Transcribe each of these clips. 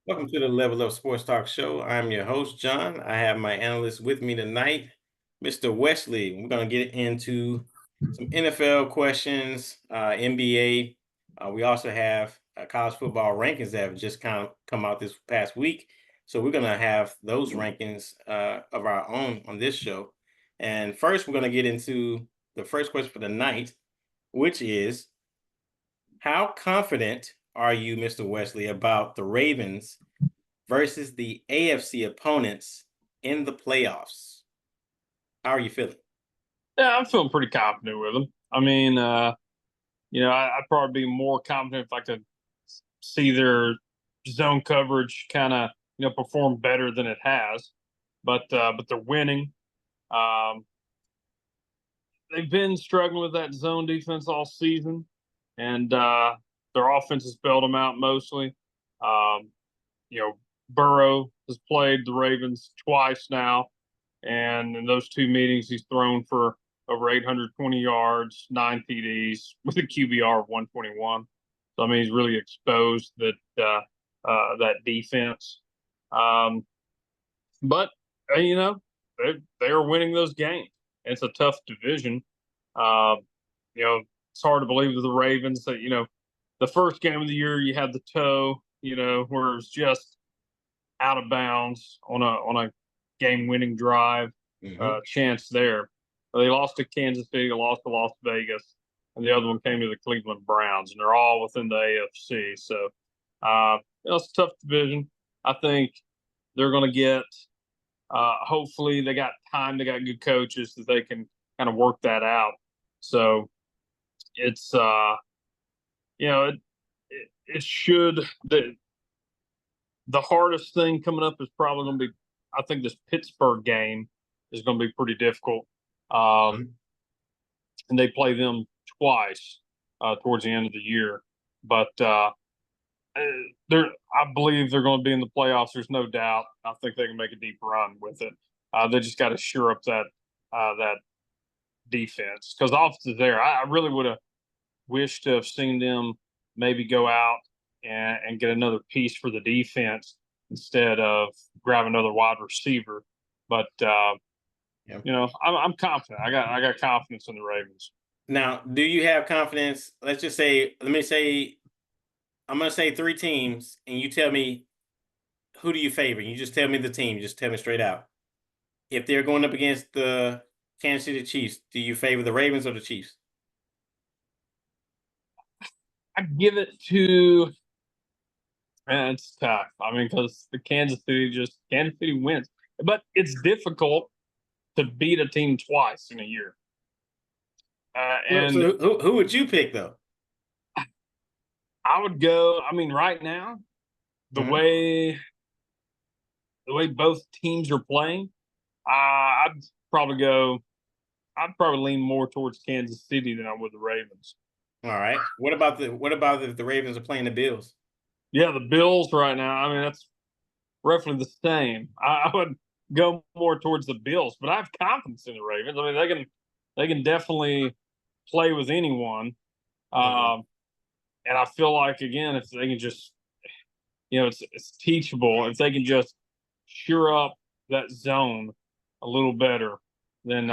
Welcome to the Level Up Sports Talk Show. I'm your host, John. I have my analyst with me tonight, Mr. Wesley. We're going to get into some NFL questions, NBA. We also have college football rankings that have just kind of come out this past week. So we're going to have those rankings of our own on this show. And first, we're going to get into the first question for the night, which is, how confident are you, Mr. Wesley, about the Ravens versus the AFC opponents in the playoffs? How are you feeling? Yeah, I'm feeling pretty confident with them. I'd probably be more confident if I could see their zone coverage kind of, perform better than it has. But they're winning. Um, they've been struggling with that zone defense all season, and their offense has bailed them out mostly. Um, Burrow has played the Ravens twice now, and in those two meetings, he's thrown for over 820 yards, 9 TDs with a QBR of 121. So I mean, he's really exposed that defense. Um, but they are winning those games. It's a tough division. Uh, it's hard to believe with the Ravens that the first game of the year you had the toe, where it's just out of bounds on a game winning drive Hmm. chance there. They lost to Kansas City, lost to Las Vegas, and the other one came to the Cleveland Browns, and they're all within the AFC. So it's a tough division. I think they're going to get. Hopefully, they got time. They got good coaches that they can kind of work that out. So it's it should the hardest thing coming up is probably going to be, I think, this Pittsburgh game is going to be pretty difficult. Um, and they play them twice towards the end of the year. But I believe they're going to be in the playoffs. There's no doubt. I think they can make a deep run with it. They just got to shore up that defense because the offense is there. I really would have wished to have seen them maybe go out and get another piece for the defense instead of grab another wide receiver. But Yep. I'm confident. I got confidence in the Ravens. Now, do you have confidence? Let's just say, let me say, I'm going to say three teams, and you tell me who do you favor. You just tell me the team. Just tell me straight out. If they're going up against the Kansas City Chiefs, do you favor the Ravens or the Chiefs? I give it to. Man, it's tough. I mean, because the Kansas City wins, but it's difficult to beat a team twice in a year. And So who would you pick though? I would go. I mean, right now, the Mhm. way the way both teams are playing, I'd probably go. I'd probably lean more towards Kansas City than I would the Ravens. All right. What about if the Ravens are playing the Bills? Yeah, the Bills right now. I mean, that's roughly the same. I would go more towards the Bills, but I have confidence in the Ravens. I mean, they can definitely play with anyone. Mhm. Um, and I feel like again, if they can just, it's teachable. If they can just sure up that zone a little better, then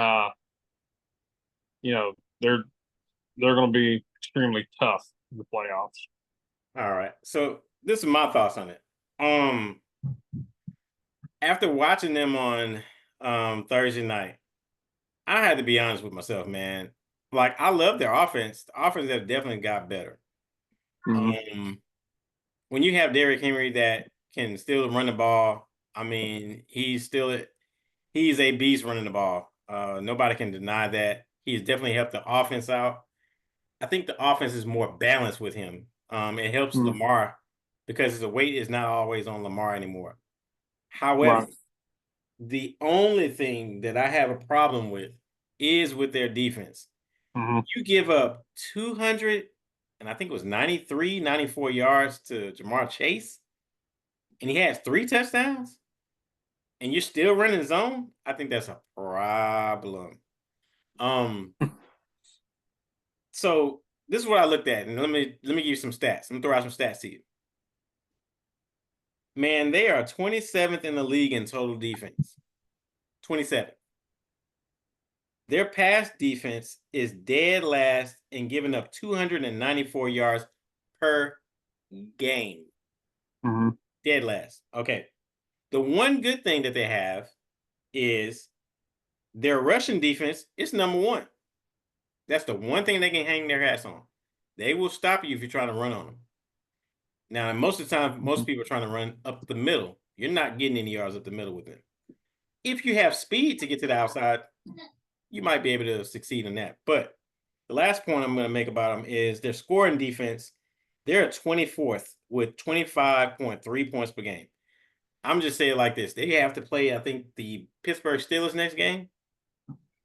you know they're they're going to be extremely tough in the playoffs. All right. So this is my thoughts on it. Um, After watching them on Thursday night, I had to be honest with myself, man. Like I love their offense. The offense have definitely got better. Mm-hmm. Um, when you have Derrick Henry that can still run the ball, I mean, he's a beast running the ball. Nobody can deny that. He's definitely helped the offense out. I think the offense is more balanced with him. It helps Mm-hmm. Lamar because the weight is not always on Lamar anymore. However, Right. the only thing that I have a problem with is with their defense. Mm-hmm. You give up 200, and I think it was 93, 94 yards to Jamar Chase, and he has three touchdowns, and you're still running zone. I think that's a problem. Um, so this is what I looked at, and let me give you some stats. Let me throw out some stats to you. Man, they are 27th in the league in total defense. 27th. Their pass defense is dead last in giving up 294 yards per game. Mm-hmm. Dead last. Okay. The one good thing that they have is their rushing defense is number one. That's the one thing they can hang their hats on. They will stop you if you're trying to run on them. Now, most of the time, most people are trying to run up the middle. You're not getting any yards up the middle with them. If you have speed to get to the outside, you might be able to succeed in that. But the last point I'm going to make about them is their scoring defense. They're 24th with 25.3 points per game. I'm just saying it like this. They have to play, I think, the Pittsburgh Steelers next game.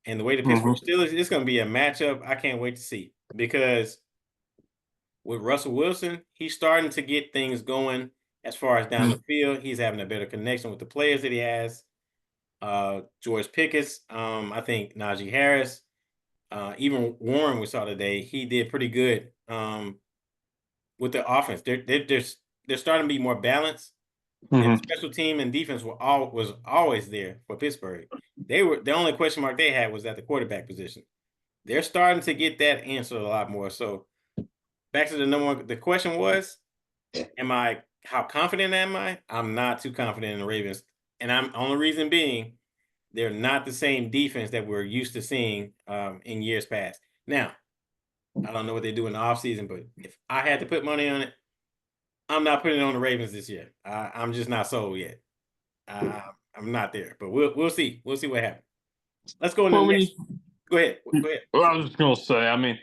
And the way the Pittsburgh Mm-hmm. Steelers, it's going to be a matchup I can't wait to see. Because with Russell Wilson, he's starting to get things going as far as down the field. He's having a better connection with the players that he has. George Pickens, I think Najee Harris, even Warren we saw today, he did pretty good with the offense. They're starting to be more balanced, and the Mm-hmm. special team and defense was always there for Pittsburgh. They were the only question mark they had was at the quarterback position. They're starting to get that answered a lot more. So back to the number one. The question was, how confident am I? I'm not too confident in the Ravens, and I'm only reason being they're not the same defense that we're used to seeing in years past. Now, I don't know what they do in the offseason, but if I had to put money on it, I'm not putting it on the Ravens this year. I'm just not sold yet. I'm not there, but we'll see. We'll see what happens. Let's go into Well, the when you next. Go ahead. Go ahead. Well, I was just gonna say, I mean,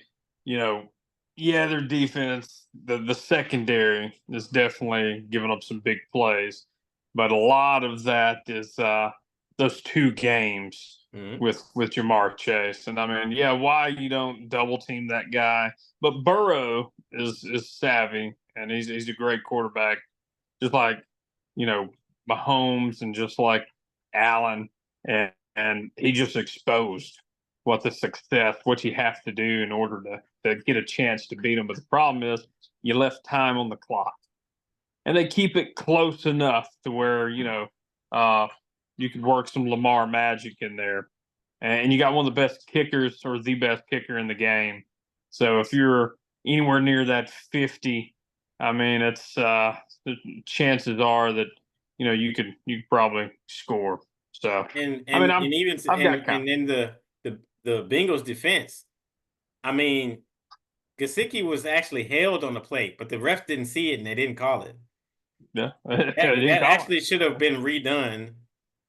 you know, yeah, their defense, the secondary is definitely giving up some big plays, but a lot of that is those two games Mhm. with Jamar Chase. And I mean, yeah, why you don't double team that guy? But Burrow is savvy and he's a great quarterback, just like you know Mahomes and just like Allen, and he just exposed what the success, what you have to do in order to get a chance to beat them. But the problem is you left time on the clock, and they keep it close enough to where uh, you could work some Lamar magic in there, and you got one of the best kickers or the best kicker in the game. So if you're anywhere near that 50, I mean, it's the chances are that you could probably score. So And I mean, and and even I've got and then the Bengals defense. I mean, Gesicki was actually held on the plate, but the ref didn't see it and they didn't call it. yeah, That didn't that call it. actually should have been redone.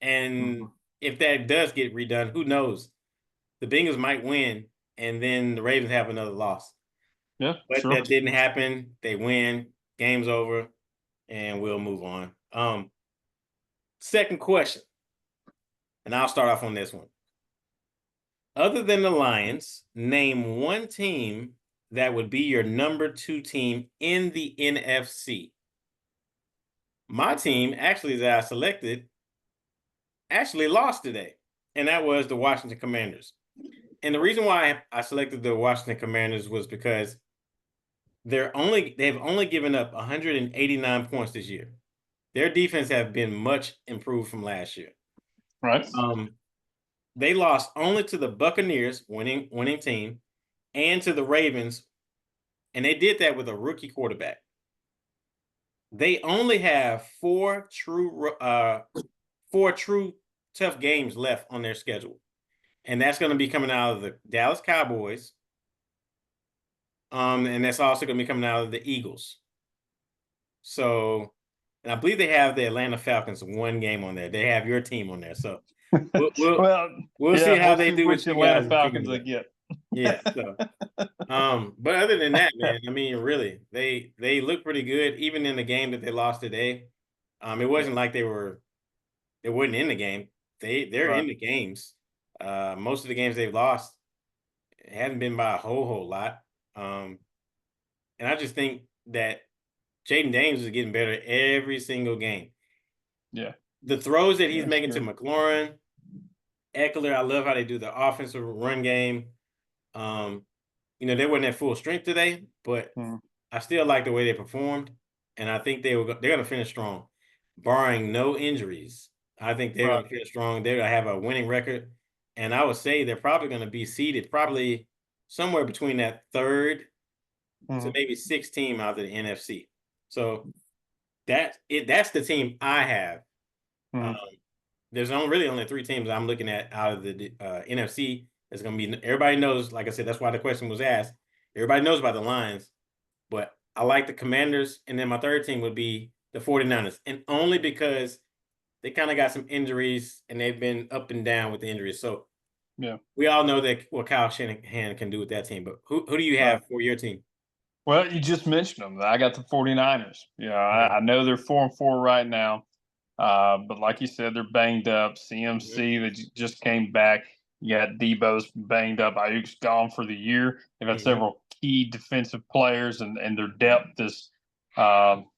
And Mhm. if that does get redone, who knows? The Bengals might win, and then the Ravens have another loss. Yeah, But sure. that didn't happen. They win, game's over, and we'll move on. Second question, and I'll start off on this one. Other than the Lions, name one team that would be your number two team in the NFC. My team, actually, that I selected, actually lost today, and that was the Washington Commanders. And the reason why I selected the Washington Commanders was because they've only given up 189 points this year. Their defense have been much improved from last year. Right. Um, they lost only to the Buccaneers, winning team, and to the Ravens, and they did that with a rookie quarterback. They only have four true tough games left on their schedule, and that's going to be coming out of the Dallas Cowboys, and that's also going to be coming out of the Eagles. So, and I believe they have the Atlanta Falcons one game on there. They have your team on there, so we'll we'll, Well, we'll see yeah, how we'll they see do which with you Atlanta guys in picking Falcons it they up. get. Yeah. So, but other than that, man, I mean, really, they look pretty good, even in the game that they lost today. It wasn't like they weren't in the game. They're Right. in the games. Most of the games they've lost it hasn't been by a whole lot. Um, and I just think that Jaden Daniels is getting better every single game. Yeah. The throws that he's That's making to true. McLaurin, Eckler, I love how they do the offensive run game. Um, they weren't at full strength today, but Mm. I still like the way they performed, and I think they're going to finish strong. barring no injuries. I think they're going Right. to feel strong. They're going to have a winning record. And I would say they're probably going to be seeded probably somewhere between that third to Mhm. maybe sixth team out of the NFC. So that's the team I have. Um, Mhm. there's really only three teams I'm looking at out of the NFC. It's going to be everybody knows. Like I said, that's why the question was asked. Everybody knows about the Lions, but I like the Commanders, and then my third team would be the 49ers, and only because they kind of got some injuries and they've been up and down with the injuries. So Yeah. we all know that what Kyle Shanahan can do with that team. But who do you Right. have for your team? Well, you just mentioned them. I got the 49ers. Yeah, Okay. I know they're 4-4 right now. But like you said, they're banged up. Mhm. CMC that just came back. You got Debo's banged up. Ayuk's gone for the year. They've had Mhm. several key defensive players, and their depth is, um,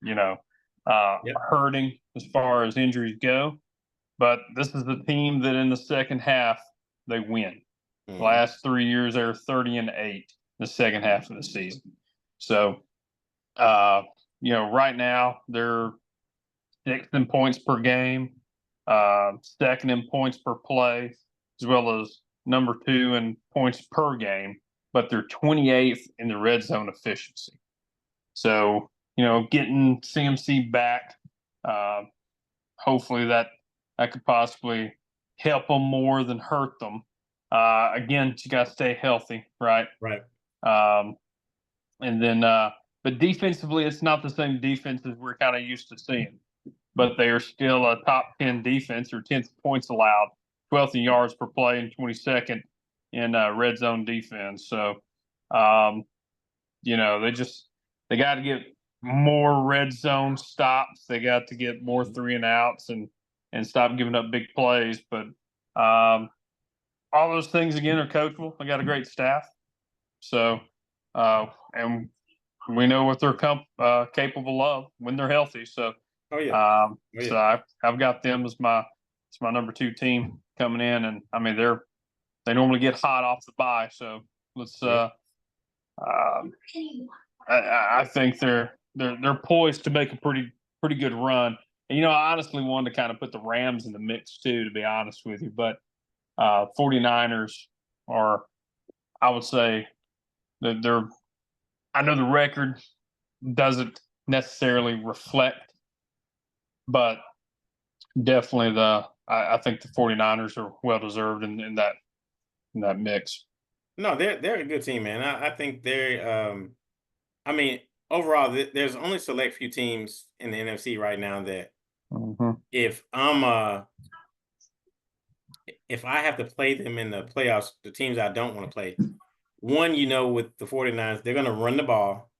you know, Yep. hurting as far as injuries go. But this is the team that in the second half they win. Mhm. Last 3 years, they were 30-8 the second half of the season. So, uh, right now they're sixth in points per game, second in points per play, as well as number two in points per game. But they're 28th in the red zone efficiency. So, getting CMC back, uh, hopefully that could possibly help them more than hurt them. Again, you got to stay healthy, right? Right. Um, and then, but defensively, it's not the same defense as we're kind of used to seeing. But they are still a top 10 defense or 10th points allowed, 12th in yards per play, and 22nd in red zone defense. So, um, they got to get more red zone stops. They got to get more Mhm. 3-and-outs and stop giving up big plays. But um, all those things again are coachable. They got a great staff. So, and we know what they're capable of when they're healthy. So, Oh yeah. um, Oh so yeah. I've got them as my number two team coming in, and I mean they normally get hot off the bye. So let's Yep. um, I think they're poised to make a pretty good run. And I honestly wanted to kind of put the Rams in the mix too, to be honest with you. But 49ers are, I would say, that they're. I know the record doesn't necessarily reflect, but definitely I think the 49ers are well deserved in that mix. No, they're a good team, man. I think they're. I mean, overall, there's only select few teams in the NFC right now that Hmm. if if I have to play them in the playoffs, the teams I don't want to play. One, with the 49ers, they're going to run the ball.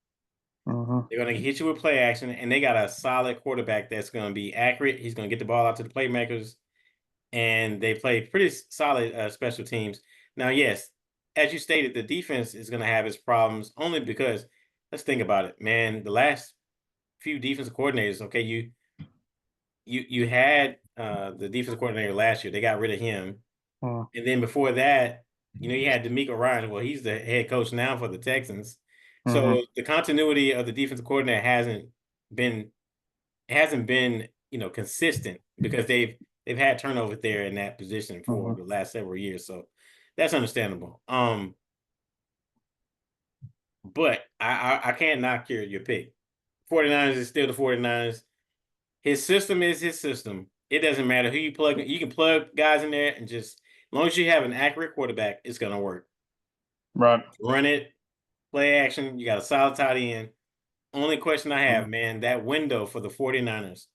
Hmm. They're going to hit you with play action, and they got a solid quarterback that's going to be accurate. He's going to get the ball out to the playmakers, and they play pretty solid special teams. Now, yes, as you stated, the defense is going to have its problems only because let's think about it, man. The last few defensive coordinators, okay, you had the defensive coordinator last year. They got rid of him, and then before that, you had D'Amico Ryan. Well, he's the head coach now for the Texans. Hmm. So the continuity of the defensive coordinator been hasn't been consistent because they've had turnover there in that position for Hmm. the last several years. So that's understandable. But I can't knock your pick. 49ers is still the 49ers. His system is his system. It doesn't matter who you plug in. You can plug guys in there and just as long as you have an accurate quarterback, it's gonna work. Right. Run it, play action. You got a solid tight end. Only question I have, Mhm. man, that window for the 49ers,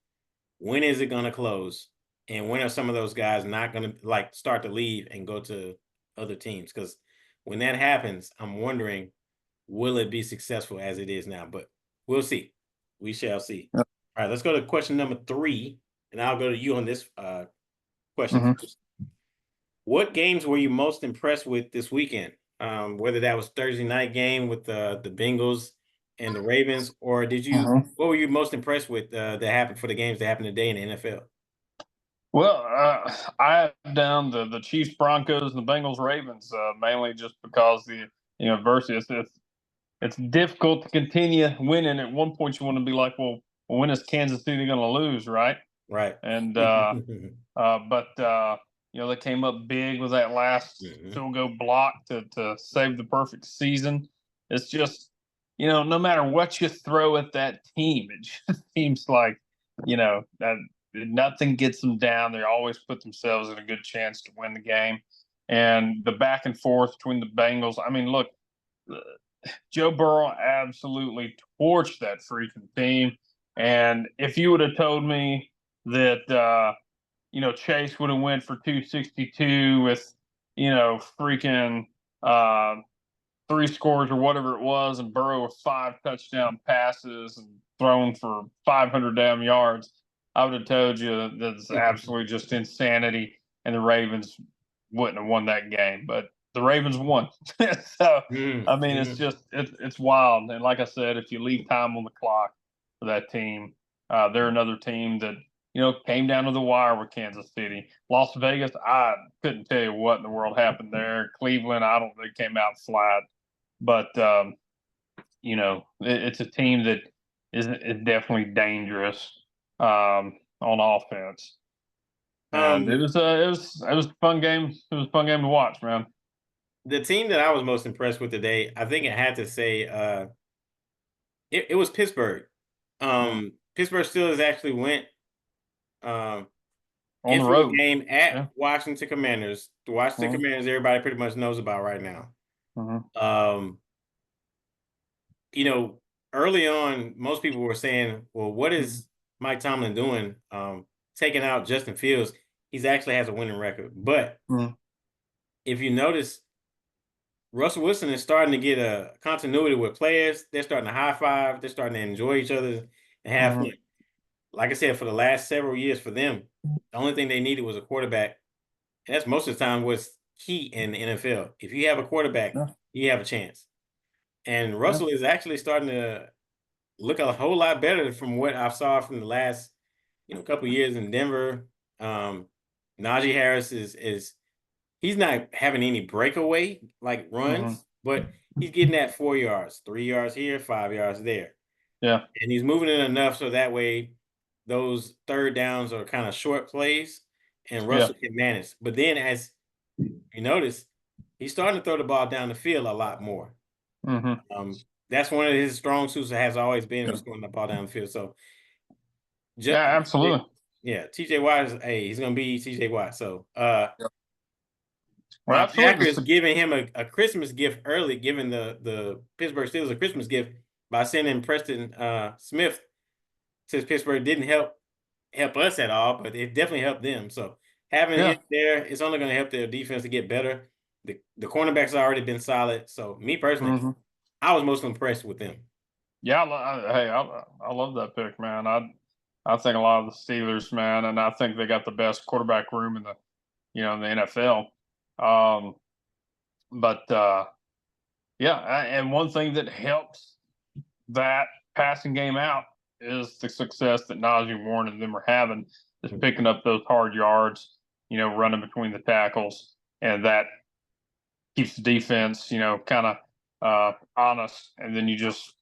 when is it gonna close? And when are some of those guys not gonna like start to leave and go to other teams? Because when that happens, I'm wondering, will it be successful as it is now? But we'll see. We shall see. Yep. All right, let's go to question number 3, and I'll go to you on this question Mhm. first. What games were you most impressed with this weekend? Whether that was Thursday night game with the Bengals and the Ravens, or Mhm. what were you most impressed with that happened for the games that happened today in the NFL? Well, I have down the Chiefs, Broncos, and the Bengals, Ravens, mainly just because the adversity. It's difficult to continue winning. At one point, you want to be like, well, well, when is Kansas City going to lose, right? Right. And but they came up big with that last Mhm. field goal block to save the perfect season. It's just no matter what you throw at that team, it just seems like that nothing gets them down. They always put themselves in a good chance to win the game. And the back and forth between the Bengals. I mean, look, uh, Joe Burrow absolutely torched that freaking team. And if you would have told me that Chase would have went for 262 with freaking uh, three scores or whatever it was, and Burrow with 5 touchdown passes and thrown for 500 damn yards, I would have told you that's absolutely just insanity, and the Ravens wouldn't have won that game. But the Ravens won, so Mhm, I mean, it's mhm. just it's wild. And like I said, if you leave time on the clock for that team, they're another team that came down to the wire with Kansas City. Las Vegas, I couldn't tell you what in the world happened there. Cleveland, I don't think came out flat. But it's a team that is definitely dangerous on offense, and it Um, was a fun game. It was a fun game to watch, man. the team that I was most impressed with today, I think I had to say, it was Pittsburgh. Mm. Pittsburgh Steelers actually went um, On the into a road, game at yeah. Washington Commanders. The Washington Mm-hmm. Commanders, everybody pretty much knows about right now. Mm-hmm. Um, you know, early on, most people were saying, "Well, what is Mike Tomlin doing? Taking out Justin Fields? He's actually has a winning record." But Mm-hmm. if you notice, Russell Wilson is starting to get a continuity with players. They're starting to high five. They're starting to enjoy each other and have Mm-hmm. fun. Like I said, for the last several years for them, the only thing they needed was a quarterback. And that's most of the time what's key in the NFL. If you have a quarterback, Yeah, you have a chance. And yeah. Russell is actually starting to look a whole lot better from what I saw from the last, couple years in Denver. Um, Najee Harris is he's not having any breakaway like Mm-hmm. runs, but he's getting that 4 yards, 3 yards here, 5 yards there. Yeah. And he's moving it enough so that way those third downs are kind of short plays and Yeah. Russell can manage. But then as you notice, he's starting to throw the ball down the field a lot more. Mm-hmm. That's one of his strong suits that has always been Yeah. was throwing the ball down the field. So Yeah. just, Absolutely. yeah, TJ Watt is he's gonna be TJ Watt. So Yeah. Well, my absolutely. Packers giving him a Christmas gift early, giving the Pittsburgh Steelers a Christmas gift by sending Preston Smith to Pittsburgh didn't help us at all, but it definitely helped them. So having him Yeah. there is only going to help their defense to get better. The cornerbacks already been solid. So me personally, Mm-hmm. I was most impressed with them. Yeah, hey, I love that pick, man. I think a lot of the Steelers, man, and I think they got the best quarterback room in the NFL. Um, but yeah, and one thing that helps that passing game out is the success that Najee Warren and them are having, is picking up those hard yards, running between the tackles, and that keeps the defense, kind of honest, and then you just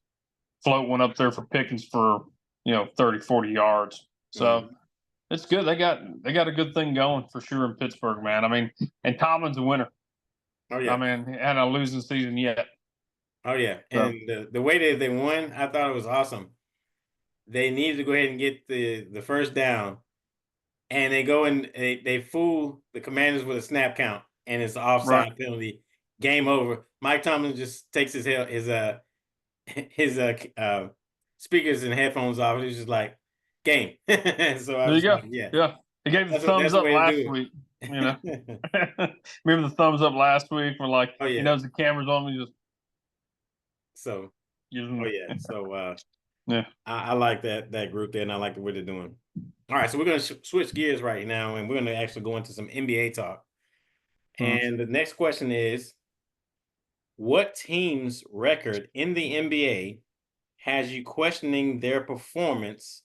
float one up there for Pickens for 30, 40 yards. So Mhm. it's good. They got a good thing going for sure in Pittsburgh, man. I mean, and Tomlin's a winner. Oh I yeah, mean, he had a losing season yet. oh yeah, So and the way that they won, I thought it was awesome. They needed to go ahead and get the first down, and they go and they fool the Commanders with a snap count, and it's an right. offside penalty. Game over. Mike Tomlin just takes his speakers and headphones off. He's just like game. So I There you was go. like, yeah, Yeah. He gave the that's thumbs the up way to last do week, you know. it. Remember the thumbs up last week when like Oh he yeah. knows the camera's on me, just So oh using yeah. So yeah. I like that group there, and I like what they're doing. All right, so we're gonna switch gears right now, and we're gonna actually go into some NBA talk. Mhm. And the next question is, what team's record in the NBA has you questioning their performance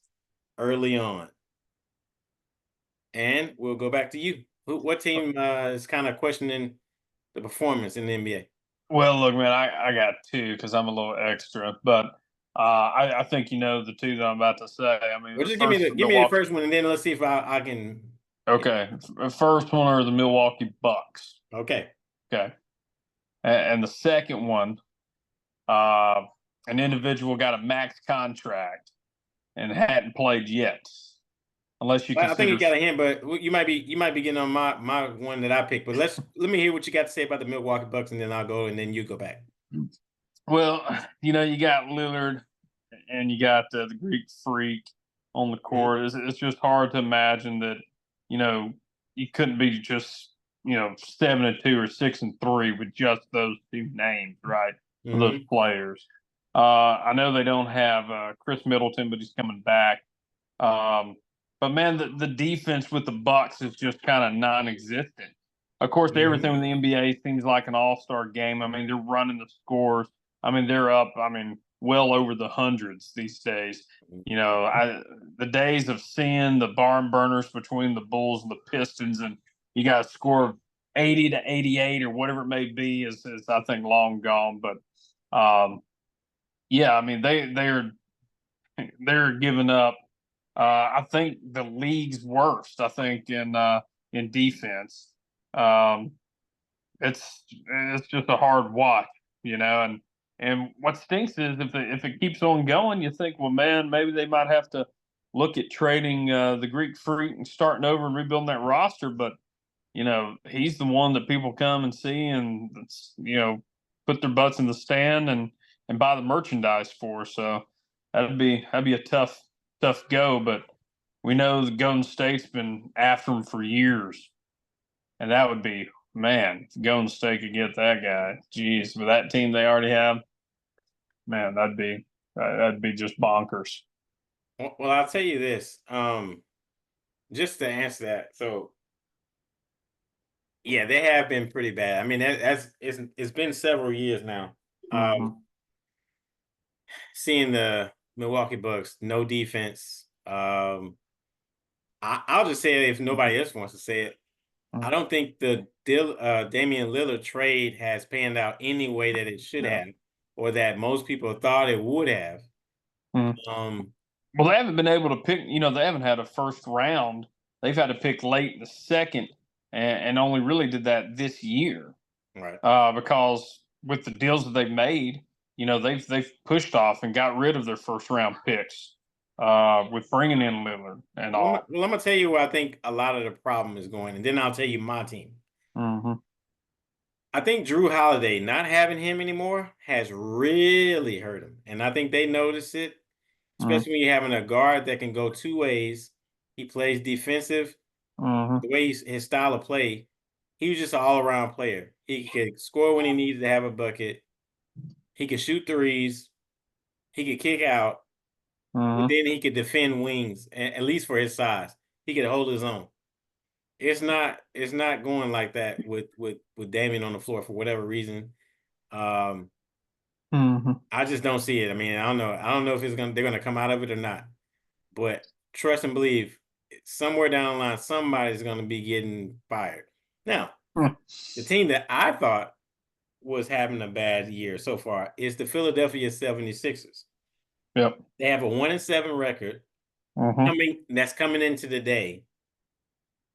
early on? And we'll go back to you. What team is kind of questioning the performance in the NBA? Well, look, man, I got two because I'm a little extra, but I think you know the two that I'm about to say. I mean, Well, the just first is give me the Milwaukee. first one, and then let's see if I can. Okay, first one are the Milwaukee Bucks. Okay. Okay, and the second one, uh, an individual got a max contract and hadn't played yet, unless you Well, I think consider. you got a hint, but you might be getting on my one that I picked. But let me hear what you got to say about the Milwaukee Bucks, and then I'll go, and then you go back. Well, you got Lillard and you got the Greek Freak on the Mhm. court. It's just hard to imagine that you know you couldn't be just 7-2 or 6-3 with just those two names, right? For those Mhm. players. I know they don't have Chris Middleton, but he's coming back. Um, but man, the defense with the Bucks is just kind of non-existent. Of course, everything Mhm. in the NBA seems like an all-star game. I mean, they're running the scores. I mean, they're up. I mean, well over the hundreds these days. The days of seeing the barn burners between the Bulls and the Pistons, and you got a score of 80 to 88 or whatever it may be, is I think long gone. But yeah, I mean, they're giving up I think the league's worst. I think in defense, um, it's just a hard watch, and what stinks is if it keeps on going, you think, well, man, maybe they might have to look at trading the Greek Freak and starting over and rebuilding that roster. But he's the one that people come and see and put their butts in the stand and buy the merchandise for. So that'd be a tough go. But we know the Golden State's been after him for years, and that would be, man, if Golden State could get that guy. Geez, with that team they already have, man, that'd be just bonkers. Well, I'll tell you this. Just to answer that. So yeah, they have been pretty bad. I mean, it's been several years now. Hmm. Seeing the Milwaukee Bucks, no defense. I'll just say it if nobody else wants to say it. I don't think the Damian Lillard trade has panned out any way that it should Yeah. have, or that most people thought it would have. Mhm. Um, Well, they haven't been able to pick. They haven't had a first round. They've had to pick late in the second, and only really did that this year right. because with the deals that they've made, they've pushed off and got rid of their first round picks with bringing in Lillard and all. I'm gonna tell you where I think a lot of the problem is going, and then I'll tell you my team. Hmm. I think Drew Holiday not having him anymore has really hurt him, and I think they notice it, Hmm. especially when you're having a guard that can go two ways. He plays defensive. Hmm. The way his style of play, he was just an all around player. He could score when he needed to have a bucket. He could shoot threes. He could kick out, but Hmm. then he could defend wings. At least for his size, he could hold his own. It's not going like that with Damian on the floor for whatever reason. Um, Hmm. I just don't see it. I mean, I don't know. I don't know if they're gonna come out of it or not. But trust and believe, somewhere down the line, somebody's gonna be getting fired. Now, the team that I thought was having a bad year so far is the Philadelphia 76ers. Yep. They have a 1-7 record Hmm. that's coming into the day.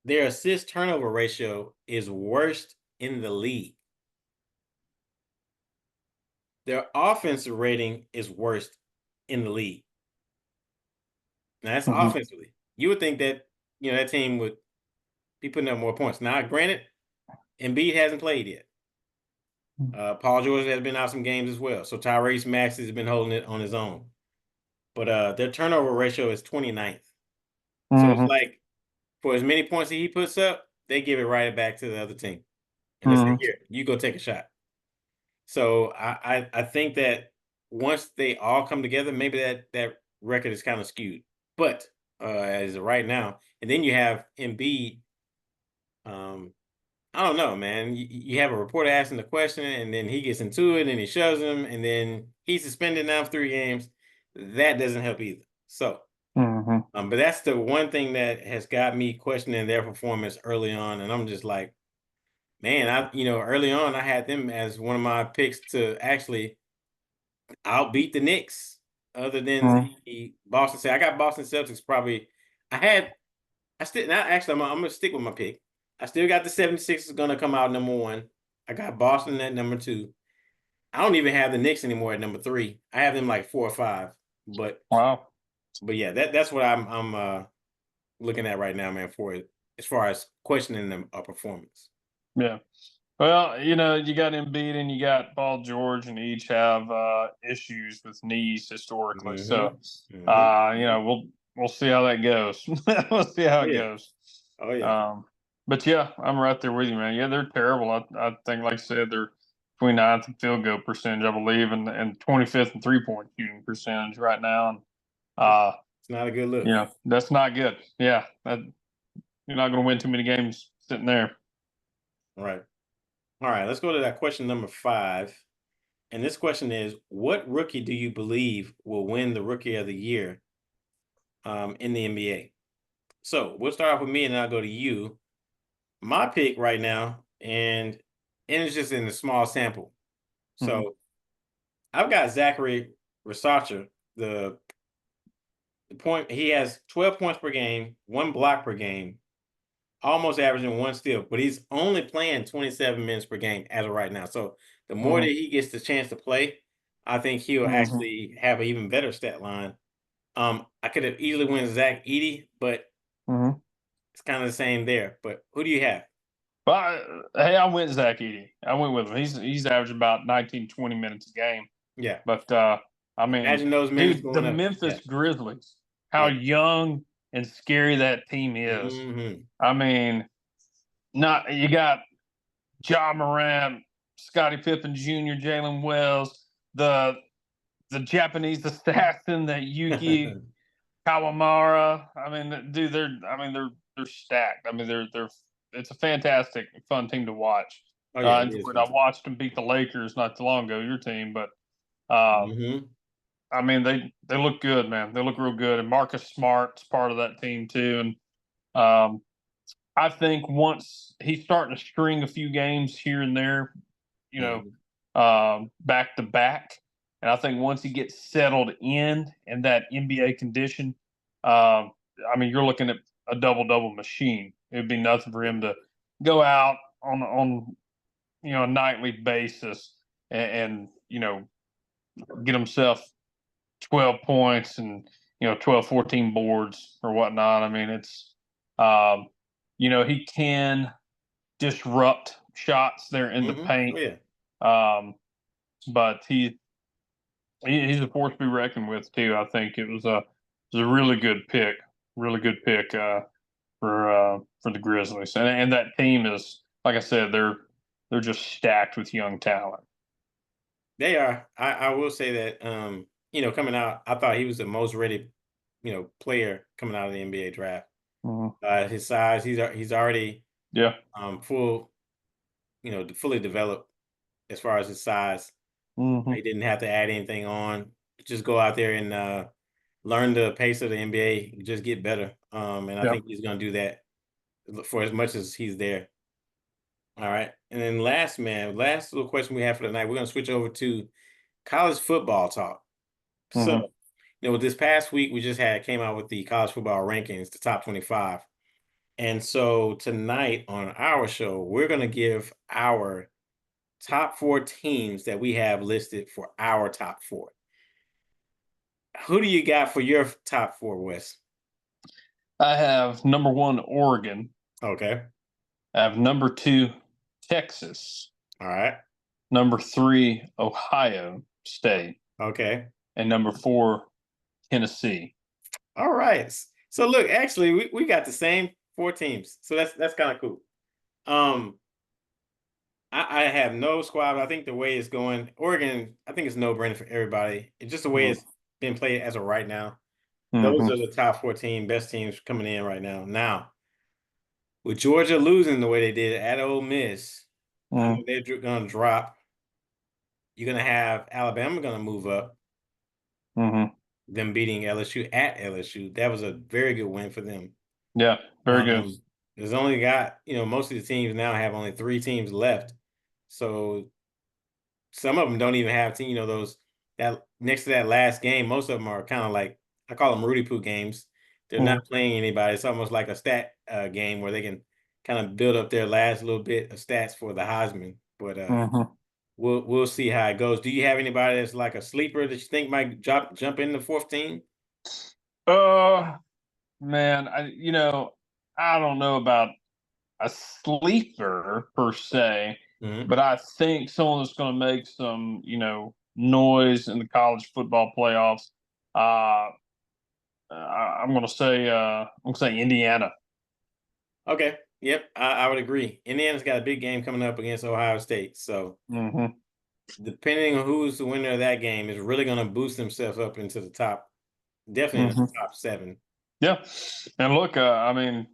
Their assist turnover ratio is worst in the league. Their offensive rating is worst in the league. Now that's Hmm. offensively. You would think that that team would be putting up more points. Now, granted, Embiid hasn't played yet. Paul George has been out some games as well. So Tyrese Maxey has been holding it on his own. But their turnover ratio is 29th. So it's Hmm. like for as many points that he puts up, they give it right back to the other team. And they say, Hmm. here, you go take a shot. So I think that once they all come together, maybe that record is kind of skewed. But as of right now, and then you have Embiid. Um, I don't know, man. You have a reporter asking the question, and then he gets into it, and he shows him, and then he's suspended now for 3 games. That doesn't help either. So, Hmm. but that's the one thing that has got me questioning their performance early on, and I'm just like, man, early on I had them as one of my picks to actually outbeat the Knicks. other than Mhm. the Boston Celtics. I got Boston Celtics probably. I had I still now actually I'm gonna stick with my pick. I still got the 76ers gonna come out number one. I got Boston at number two. I don't even have the Knicks anymore at number three. I have them like 4 or 5. But Wow. yeah, that's what I'm looking at right now, man, for it as far as questioning them a performance. Yeah. Well, you got Embiid and you got Paul George, and each have issues with knees historically. Hmm. So, Hmm. Hmm. we'll see how that goes. We'll see how Oh it yeah. goes. Oh yeah. Um, but yeah, I'm right there with you, man. Yeah, they're terrible. I think, like I said, they're 29th in field goal percentage, I believe, and 25th in 3-point shooting percentage right now. And uh, It's not a good look. that's not good. Yeah, you're not going to win too many games sitting there. All right. All right. Let's go to that question number 5. And this question is, what rookie do you believe will win the Rookie of the Year in the NBA? So we'll start off with me, and then I'll go to you. My pick right now, and it's just in a small sample. Hmm. So I've got Zachary Resacher. The point he has 12 points per game, 1 block per game, almost averaging 1 steal, but he's only playing 27 minutes per game as of right now. So the more that Hmm. he gets the chance to play, I think he'll Hmm. actually have an even better stat line. I could have easily went Zach Edey, but Hmm. it's kind of the same there. But who do you have? Hey, I went Zach Edey. I went with him. He's averaging about 19, 20 minutes a game. Yeah. But I mean, Imagine those minutes dude, the going up. Yeah. Memphis Grizzlies, how Yeah. young and scary that team is. Hmm. I mean, not you got Ja Morant, Scottie Pippen Jr., Jalen Wells, the Japanese assassin, that Yuki Kawamara. I mean, dude, they're stacked. I mean, they're it's a fantastic, fun team to watch. Oh yeah, it is Enjoyed. I fantastic. watched them beat the Lakers not too long ago, your team, but uh, Hmm. I mean, they look good, man. They look real good, and Marcus Smart's part of that team too. And um, I think once he's starting to string a few games here and there, you know, Hmm. back to back. And I think once he gets settled in that NBA condition, I mean, you're looking at a double double machine. It'd be nothing for him to go out on a nightly basis and get himself 12 points and 12, 14 boards or whatnot. I mean, it's um, he can disrupt shots there in the Hmm. Oh paint. yeah. Um, but he's a force to be reckoned with too. I think it was a really good pick for the Grizzlies, and that team is, like I said, they're just stacked with young talent. They are. I will say that coming out, I thought he was the most ready, player coming out of the NBA draft. Mhm. His size, he's already Yeah. full, fully developed as far as his size. Hmm. He didn't have to add anything on. Just go out there and learn the pace of the NBA, just get better. And I Yeah. think he's going to do that for as much as he's there. All right. And then last little question we have for the night, we're going to switch over to college football talk. So, Hmm. this past week we just came out with the college football rankings, the top 25. And so tonight on our show, we're going to give our top 4 teams that we have listed for our top four. Who do you got for your top four, Wes? I have number one Oregon. Okay. I have number two Texas. All right. Number three Ohio State, Okay. and number four Tennessee. All right. So look, actually, we got the same 4 teams. So that's kind of cool. Um, I have no squad. I think the way it's going, Oregon, I think it's no brainer for everybody. It's just the way it's been played as of right now. Those Mm-hmm. are the top 14 best teams coming in right now. Now, with Georgia losing the way they did at Ole Miss, I know they're going to drop. You're going to have Alabama going to move up, Mm-hmm. them beating LSU at LSU. That was a very good win for them. Yeah, very good. There's only got, most of the teams now have only 3 teams left. So some of them don't even have those that next to that last game, most of them are kind of like I call them Rudy Poo games. They're not Mhm, playing anybody. It's almost like a stat game where they can kind of build up their last little bit of stats for the Heisman. But mhm. we'll see how it goes. Do you have anybody that's like a sleeper that you think might jump in the fourth team? Uh, man, I don't know about a sleeper per se, Hmm. but I think someone that's going to make some, noise in the college football playoffs. Uh, I'm going to say Indiana. Okay. Yep, I would agree. Indiana's got a big game coming up against Ohio State. So Hmm. depending on who's the winner of that game is really going to boost themselves up into the top, definitely in the Hmm. top seven. Yeah, and look, And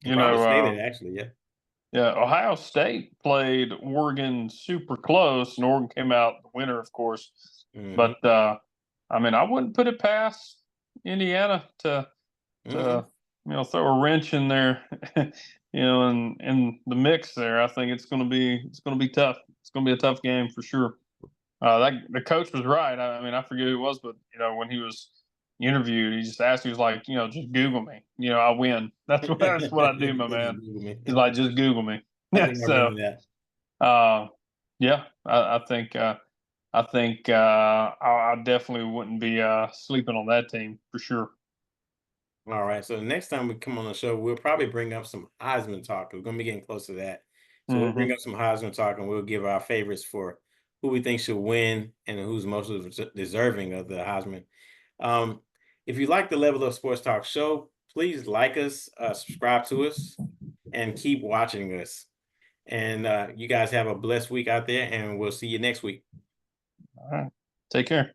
you probably know, stay uh, there actually. Yeah. yeah, Ohio State played Oregon super close, and Oregon came out the winner, of course. Hmm. But I wouldn't put it past Indiana to Hmm. throw a wrench in there, in the mix there. I think it's gonna be tough. It's gonna be a tough game for sure. That the coach was right. I mean, I forget who it was, but when he was interviewed, he just asked, he was like, just Google me. I win. That's what I do, my Just man. Google me. He's like, just Google me. I Yeah. think I So, remember that. uh, yeah, I definitely wouldn't be sleeping on that team for sure. All right. So the next time we come on the show, we'll probably bring up some Heisman talk. We're going to be getting close to that. So we'll bring Hmm. up some Heisman talk and we'll give our favorites for who we think should win and who's most deserving of the Heisman. Um, if you like the Level of Sports Talk show, please like us, subscribe to us, and keep watching us. And you guys have a blessed week out there, and we'll see you next week. All right. Take care.